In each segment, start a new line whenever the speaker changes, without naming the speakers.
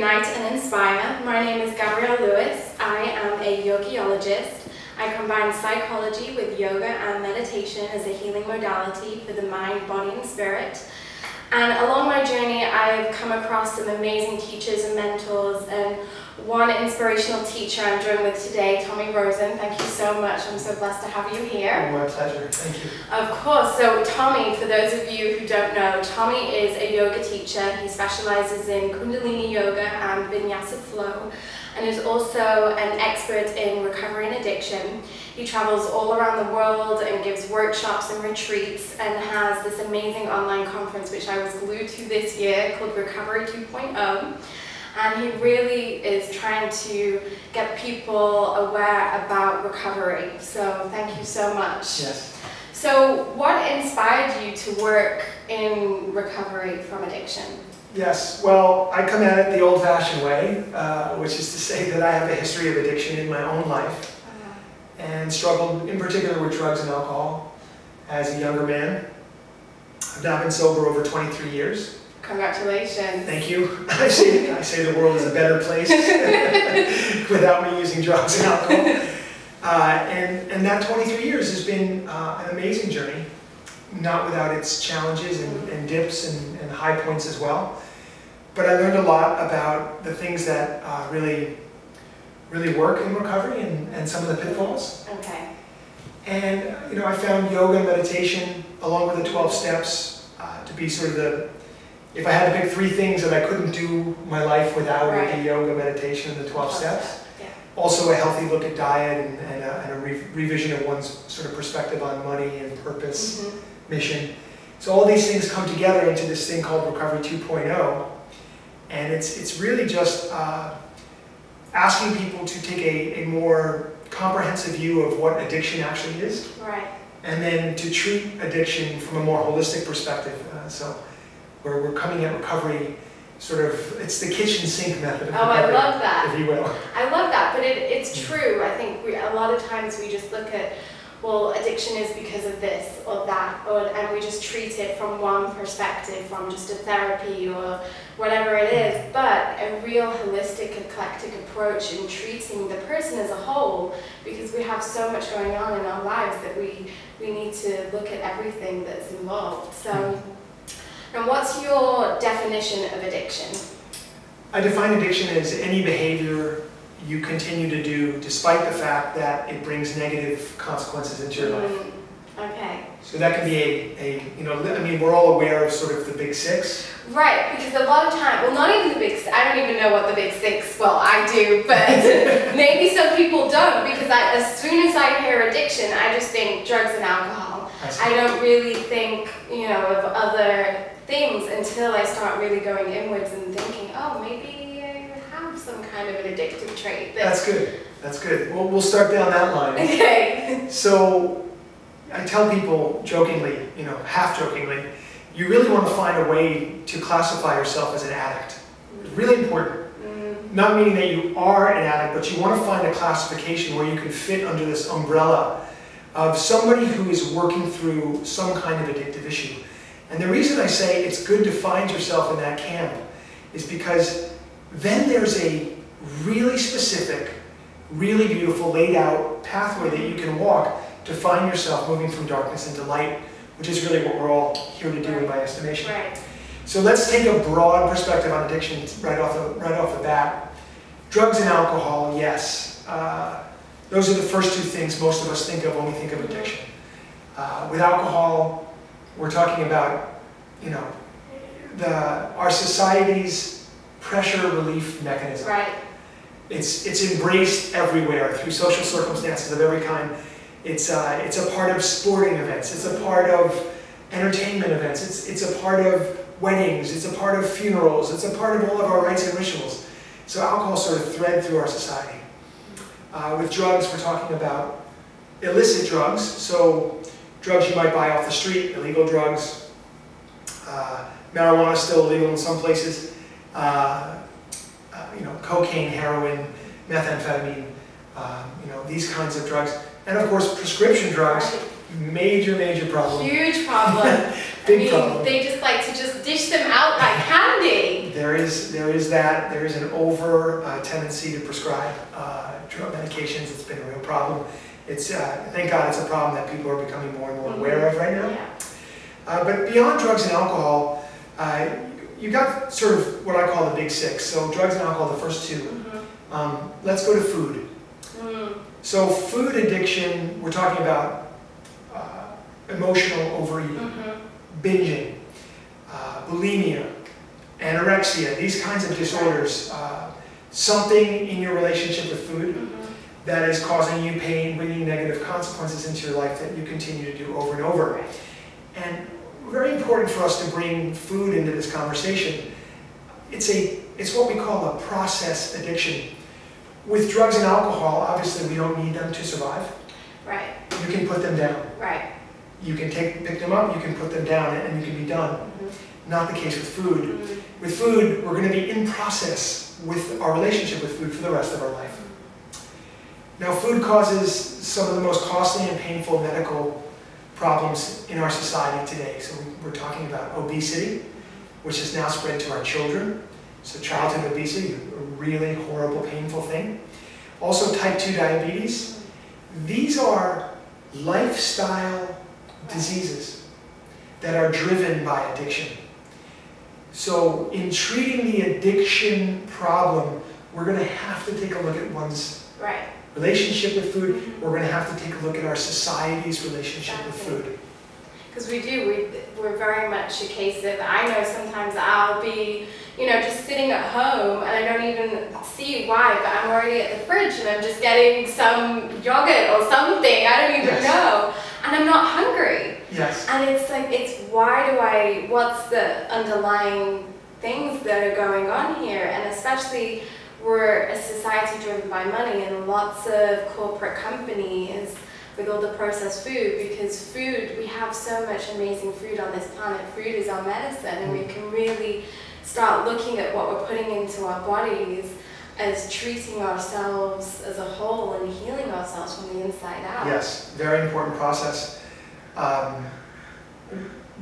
Unite and Inspire. My name is Gabrielle Lewis. I am a yogiologist. I combine psychology with yoga and meditation as a healing modality for the mind, body, and spirit. And along my journey, I've come across some amazing teachers and mentors, and one inspirational teacher I'm joined with today, Tommy Rosen. Thank you so much. I'm so blessed to have you here.
Oh, my pleasure. Thank you.
Of course. So Tommy, for those of you who don't know, Tommy is a yoga teacher. He specializes in Kundalini yoga and Vinyasa flow, and is also an expert in recovery and addiction. He travels all around the world and gives workshops and retreats, and has this amazing online conference which I was glued to this year called Recovery 2.0. And he really is trying to get people aware about recovery. So thank you so much.
Yes.
So what inspired you to work in recovery from addiction?
Yes, well, I come at it the old-fashioned way, which is to say that I have a history of addiction in my own life, and struggled in particular with drugs and alcohol as a younger man. I've now been sober over 23 years.
Congratulations.
Thank you. I say the world is a better place without me using drugs and alcohol. And that 23 years has been an amazing journey, not without its challenges and dips and high points as well. But I learned a lot about the things that really work in recovery and some of the pitfalls.
Okay.
And I found yoga and meditation along with the 12 steps to be sort of if I had to pick 3 things that I couldn't do my life without, it would be yoga, meditation, and the 12 steps.
Yeah.
Also a healthy look at diet and a revision of one's sort of perspective on money and purpose, mission. So all these things come together into this thing called Recovery 2.0, and it's really just asking people to take a more comprehensive view of what addiction actually is,
right,
and then to treat addiction from a more holistic perspective. So where we're coming at recovery sort of, it's the kitchen sink method of recovery,
I love that.
if you will.
I love that, but it's true. I think a lot of times we just look at, well, addiction is because of this or that, and we just treat it from one perspective, from just a therapy or whatever it is. But a real holistic, eclectic approach in treating the person as a whole, because we have so much going on in our lives that we need to look at everything that's involved. So. And what's your definition of addiction?
I define addiction as any behavior you continue to do despite the fact that it brings negative consequences into your life.
Okay.
So that can be I mean, we're all aware of sort of the big 6.
Right, because a lot of time, well, not even the big 6, I don't even know what the big 6, well, I do, but maybe some people don't, because as soon as I hear addiction, I just think drugs and alcohol. I don't really think, of other things until I start really going inwards and thinking, oh, maybe I have some kind of an addictive trait.
That's good. That's good. Well, we'll start down that line.
Okay.
So I tell people jokingly, half jokingly, you really want to find a way to classify yourself as an addict. It's really important. Not meaning that you are an addict, but you want to find a classification where you can fit under this umbrella of somebody who is working through some kind of addictive issue. And the reason I say it's good to find yourself in that camp is because then there's a really specific, really beautiful, laid out pathway that you can walk to find yourself moving from darkness into light, which is really what we're all here to do in my estimation.
Right.
So let's take a broad perspective on addiction right off the bat. Drugs and alcohol, yes. Those are the first 2 things most of us think of when we think of addiction. With alcohol, we're talking about, our society's pressure relief mechanism.
Right.
It's embraced everywhere through social circumstances of every kind. It's a part of sporting events. It's a part of entertainment events. It's a part of weddings. It's a part of funerals. It's a part of all of our rites and rituals. So alcohol sort of thread through our society. With drugs, we're talking about illicit drugs. So drugs you might buy off the street, illegal drugs. Marijuana is still illegal in some places. Cocaine, heroin, methamphetamine, these kinds of drugs. And of course, prescription drugs, major problem.
Huge problem.
Big problem.
They just like to just dish them out like candy.
There is an over tendency to prescribe drug medications. It's been a real problem. It's thank God it's a problem that people are becoming more and more aware of right now.
Yeah.
But beyond drugs and alcohol, you got sort of what I call the big six. So drugs and alcohol, the first two. Let's go to food. So food addiction, we're talking about emotional overeating, binging, bulimia, anorexia, these kinds of disorders. Something in your relationship with food that is causing you pain, bringing negative consequences into your life that you continue to do over and over. And very important for us to bring food into this conversation. It's what we call a process addiction. With drugs and alcohol, obviously we don't need them to survive.
Right.
You can put them down.
Right.
You can pick them up, you can put them down, and you can be done. Not the case with food. With food, we're going to be in process with our relationship with food for the rest of our life. Now, food causes some of the most costly and painful medical problems in our society today. So we're talking about obesity, which has now spread to our children. So childhood obesity, a really horrible, painful thing. Also type 2 diabetes. These are lifestyle diseases that are driven by addiction. So in treating the addiction problem, we're going to have to take a look at one's relationship with food. We're going to have to take a look at our society's relationship with food.
Because we're very much a case of, I know sometimes I'll be, just sitting at home and I don't even see why, but I'm already at the fridge and I'm just getting some yogurt or something, I don't even know, and I'm not hungry.
Yes.
And it's like, what's the underlying things that are going on here? And especially, we're a society driven by money and lots of corporate companies with all the processed food, because food, we have so much amazing food on this planet. Food is our medicine, and we can really start looking at what we're putting into our bodies as treating ourselves as a whole and healing ourselves from the inside out.
Yes, very important process.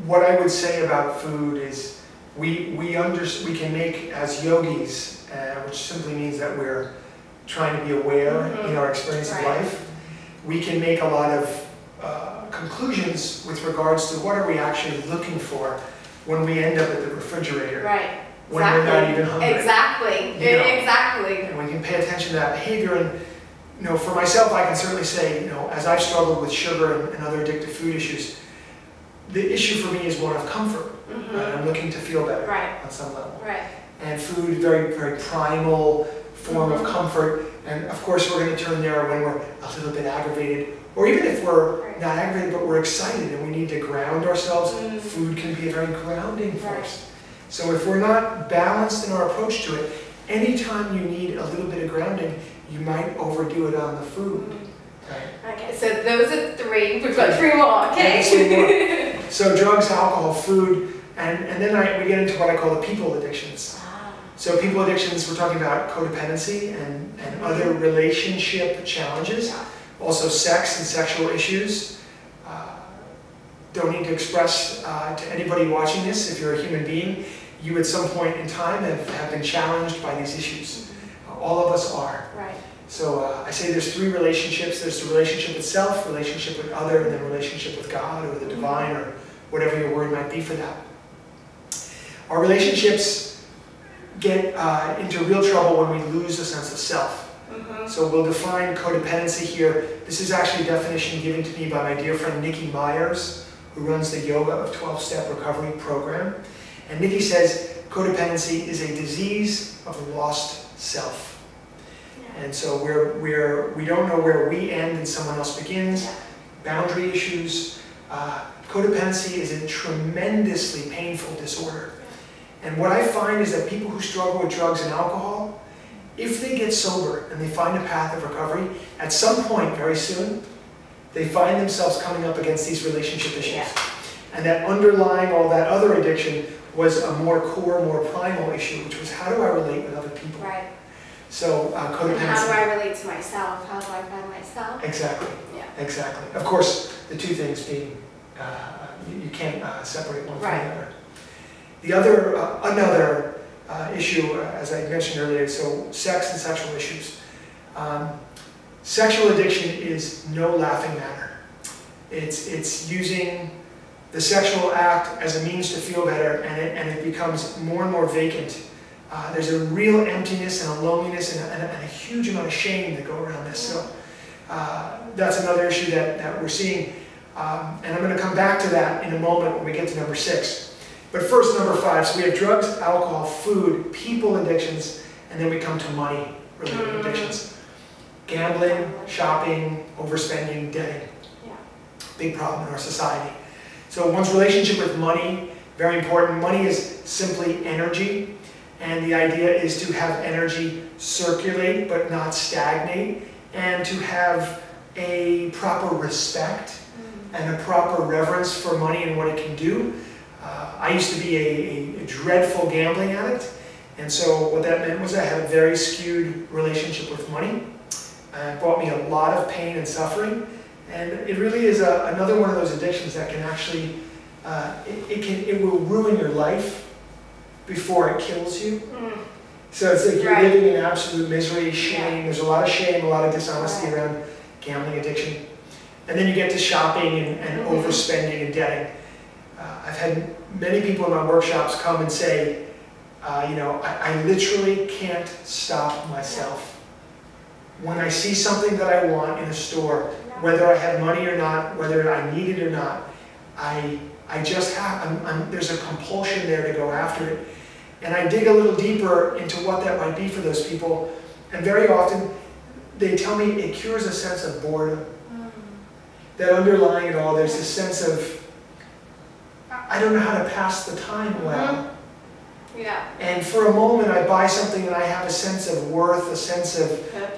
What I would say about food is we can make, as yogis, which simply means that we're trying to be aware in our experience of life, we can make a lot of conclusions with regards to what are we actually looking for when we end up at the refrigerator.
Right.
When we're not even hungry.
Exactly. Exactly.
And we can pay attention to that behavior. And for myself, I can certainly say, as I've struggled with sugar and other addictive food issues, the issue for me is one of comfort. I'm looking to feel better on some level.
Right.
And food, very, very primal form of comfort. And of course, we're going to turn there when we're a little bit aggravated, or even if we're not aggravated, but we're excited and we need to ground ourselves. Food can be a very grounding force. So if we're not balanced in our approach to it, anytime you need a little bit of grounding, you might overdo it on the food.
Okay, so those are three. We've got three more, okay?
So drugs, alcohol, food, and then we get into what I call the people addictions. So people addictions, we're talking about codependency and other relationship challenges. Also sex and sexual issues. Don't need to express to anybody watching this, if you're a human being, you at some point in time have been challenged by these issues. All of us are.
Right.
So I say there's three relationships. There's the relationship itself, relationship with other, and then relationship with God or the divine or whatever your word might be for that. Our relationships get into real trouble when we lose a sense of self. So we'll define codependency here. This is actually a definition given to me by my dear friend Nikki Myers, who runs the Yoga of 12-Step Recovery program. And Nikki says codependency is a disease of the lost self. And so we don't know where we end and someone else begins. Boundary issues. Codependency is a tremendously painful disorder. And what I find is that people who struggle with drugs and alcohol, if they get sober and they find a path of recovery, at some point very soon, they find themselves coming up against these relationship issues. And that underlying all that other addiction was a more core, more primal issue, which was how do I relate with other people?
Right.
So codependency.
And how do I relate to myself? How do I find myself?
Exactly.
Yeah. Exactly.
Of course, the two things being, you can't separate one from the other. The other, another issue, as I mentioned earlier, so sex and sexual issues. Sexual addiction is no laughing matter. It's using the sexual act as a means to feel better, and it becomes more and more vacant. There's a real emptiness and a loneliness and a huge amount of shame that go around this. So that's another issue that we're seeing. And I'm going to come back to that in a moment when we get to number 6. But first, number 5. So we have drugs, alcohol, food, people addictions, and then we come to money-related addictions. Gambling, shopping, overspending, debting.
Yeah.
Big problem in our society. So one's relationship with money, very important. Money is simply energy, and the idea is to have energy circulate but not stagnate, and to have a proper respect and a proper reverence for money and what it can do. I used to be a dreadful gambling addict, and so what that meant was I had a very skewed relationship with money. It brought me a lot of pain and suffering, and it really is another one of those addictions that can actually, it will ruin your life before it kills you. So it's like you're living in absolute misery, shame. There's a lot of shame, a lot of dishonesty around gambling addiction. And then you get to shopping and overspending and debting. I've had many people in my workshops come and say, I literally can't stop myself. When I see something that I want in a store, whether I have money or not, whether I need it or not, I just have, there's a compulsion there to go after it. And I dig a little deeper into what that might be for those people, and very often they tell me it cures a sense of boredom. That underlying it all, there's this sense of, I don't know how to pass the time well.
Yeah.
And for a moment I buy something and I have a sense of worth, a sense of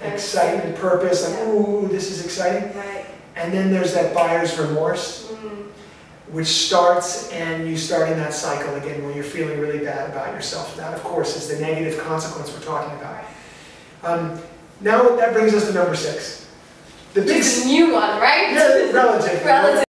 excitement, purpose, like, ooh, this is exciting.
Right.
And then there's that buyer's remorse, which starts, and you start in that cycle again where you're feeling really bad about yourself. That, of course, is the negative consequence we're talking about. Now that brings us to number 6.
It's a new one, right?
Yeah, relative.
Relative.